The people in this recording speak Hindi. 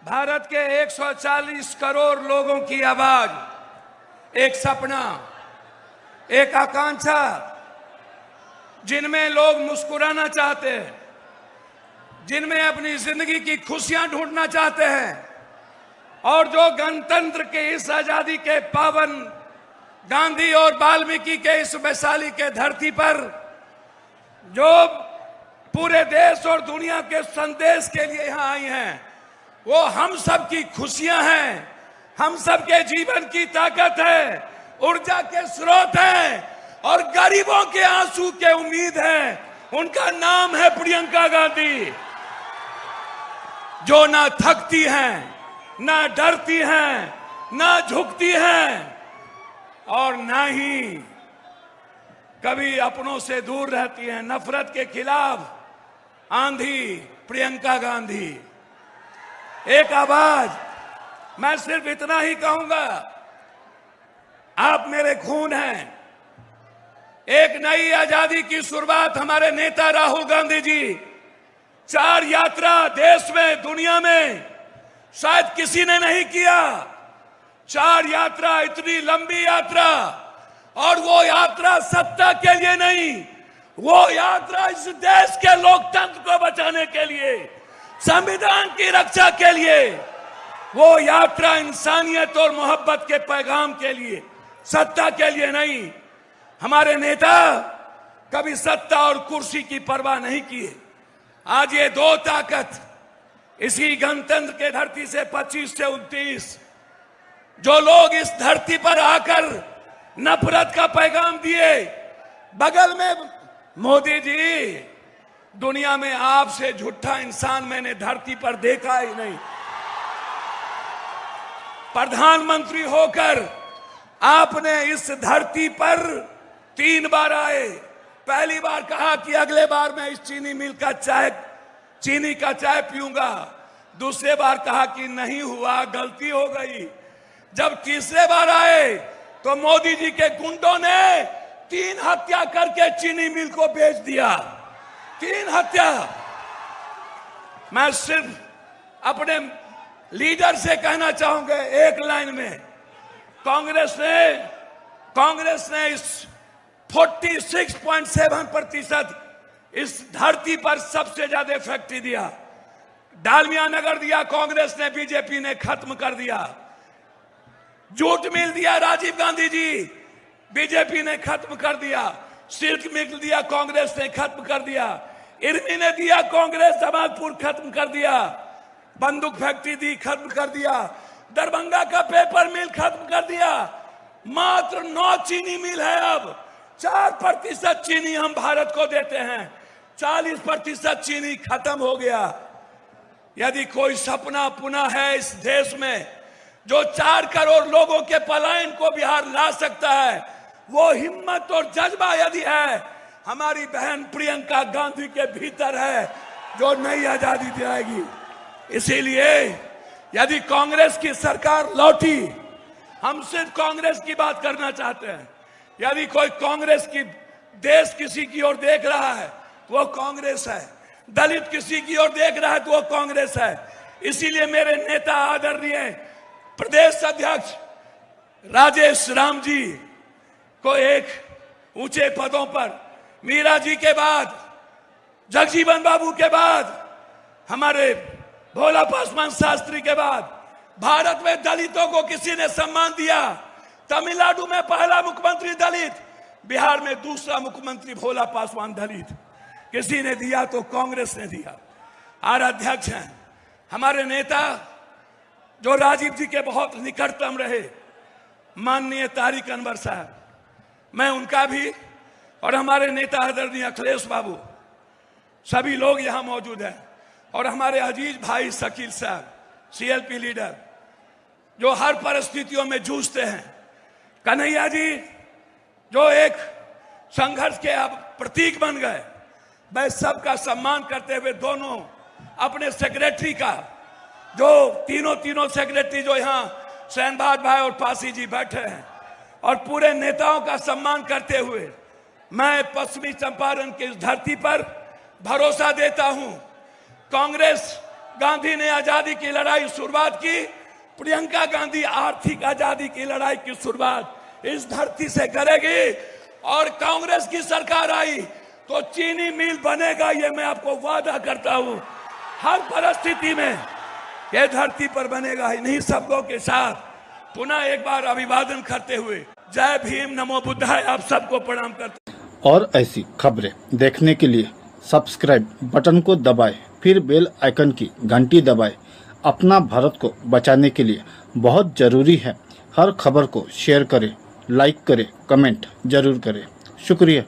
भारत के 140 करोड़ लोगों की आवाज, एक सपना, एक आकांक्षा, जिनमें लोग मुस्कुराना चाहते हैं, जिनमें अपनी जिंदगी की खुशियां ढूंढना चाहते हैं और जो गणतंत्र के इस आजादी के पावन गांधी और वाल्मीकि के इस वैशाली के धरती पर जो पूरे देश और दुनिया के संदेश के लिए यहां आई हैं, वो हम सब की खुशियां हैं, हम सब के जीवन की ताकत है, ऊर्जा के स्रोत हैं और गरीबों के आंसू के उम्मीद है। उनका नाम है प्रियंका गांधी, जो ना थकती हैं, ना डरती हैं, ना झुकती हैं और ना ही कभी अपनों से दूर रहती हैं। नफरत के खिलाफ आंधी प्रियंका गांधी, एक आवाज। मैं सिर्फ इतना ही कहूंगा, आप मेरे खून हैं। एक नई आजादी की शुरुआत हमारे नेता राहुल गांधी जी 4 यात्रा देश में, दुनिया में शायद किसी ने नहीं किया। 4 यात्रा, इतनी लंबी यात्रा, और वो यात्रा सत्ता के लिए नहीं, वो यात्रा इस देश के लोकतंत्र को बचाने के लिए, संविधान की रक्षा के लिए, वो यात्रा इंसानियत और मोहब्बत के पैगाम के लिए, सत्ता के लिए नहीं। हमारे नेता कभी सत्ता और कुर्सी की परवाह नहीं किए। आज ये 2 ताकत इसी गणतंत्र के धरती से 25 से 29 जो लोग इस धरती पर आकर नफरत का पैगाम दिए। बगल में मोदी जी, दुनिया में आपसे झूठा इंसान मैंने धरती पर देखा ही नहीं। प्रधानमंत्री होकर आपने इस धरती पर 3 बार आए। पहली बार कहा कि अगले बार मैं इस चीनी का चाय पीऊंगा। दूसरे बार कहा कि नहीं हुआ, गलती हो गई। जब तीसरे बार आए तो मोदी जी के गुंडों ने 3 हत्या करके चीनी मिल को बेच दिया। 3 हत्या। मैं सिर्फ अपने लीडर से कहना चाहूंगा एक लाइन में, कांग्रेस ने इस 46.7% इस धरती पर सबसे ज्यादा फैक्ट्री दिया। डालमिया नगर दिया कांग्रेस ने, बीजेपी ने खत्म कर दिया। जूट मिल दिया राजीव गांधी जी, बीजेपी ने खत्म कर दिया। सिल्क मिल दिया कांग्रेस ने, खत्म कर दिया। इरमी ने दिया कांग्रेस, जमालपुर खत्म कर दिया। बंदूक फैक्ट्री दी, खत्म कर दिया। दरभंगा का पेपर मिल खत्म कर दिया। मात्र 9 चीनी मिल है अब। 4% चीनी हम भारत को देते हैं, 40% चीनी खत्म हो गया। यदि कोई सपना पुनः है इस देश में जो 4 करोड़ लोगों के पलायन को बिहार ला सकता है, वो हिम्मत और जज्बा यदि है, हमारी बहन प्रियंका गांधी के भीतर है, जो नई आजादी दिलाएगी। इसीलिए यदि कांग्रेस की सरकार लौटी, हम सिर्फ कांग्रेस की बात करना चाहते हैं। यदि कोई कांग्रेस की देश किसी की ओर देख रहा है तो वो कांग्रेस है। दलित किसी की ओर देख रहा है तो वो कांग्रेस है। इसीलिए मेरे नेता आदरणीय प्रदेश अध्यक्ष राजेश राम जी को एक ऊंचे पदों पर, मीरा जी के बाद, जगजीवन बाबू के बाद, हमारे भोला पासवान शास्त्री के बाद भारत में दलितों को किसी ने सम्मान दिया। तमिलनाडु में पहला मुख्यमंत्री दलित, बिहार में दूसरा मुख्यमंत्री भोला पासवान दलित। किसी ने दिया तो कांग्रेस ने दिया। और अध्यक्ष हैं हमारे नेता जो राजीव जी के बहुत निकटतम रहे, माननीय तारिक अनवर साहब। मैं उनका भी और हमारे नेता आदरणीय अखिलेश बाबू, सभी लोग यहां मौजूद हैं, और हमारे अजीज भाई शकील साहब, सीएलपी लीडर, जो हर परिस्थितियों में जूझते हैं। कन्हैया जी जो एक संघर्ष के अब प्रतीक बन गए। मैं सबका सम्मान करते हुए दोनों अपने सेक्रेटरी का, जो तीनों सेक्रेटरी जो यहाँ शहनबाज भाई और पासी जी बैठे हैं, और पूरे नेताओं का सम्मान करते हुए मैं पश्चिमी चंपारण की इस धरती पर भरोसा देता हूं कांग्रेस गांधी ने आजादी की लड़ाई शुरुआत की, प्रियंका गांधी आर्थिक आजादी की लड़ाई की शुरुआत इस धरती से करेगी। और कांग्रेस की सरकार आई तो चीनी मिल बनेगा, ये मैं आपको वादा करता हूं। हर परिस्थिति में यह धरती पर बनेगा। इन्हीं शब्दों के साथ पुनः एक बार अभिवादन करते हुए जय भीम, नमो बुद्धाय, आप सबको प्रणाम करते हैं। और ऐसी खबरें देखने के लिए सब्सक्राइब बटन को दबाएं, फिर बेल आइकन की घंटी दबाएं। अपना भारत को बचाने के लिए बहुत ज़रूरी है। हर खबर को शेयर करें, लाइक करें, कमेंट जरूर करें। शुक्रिया।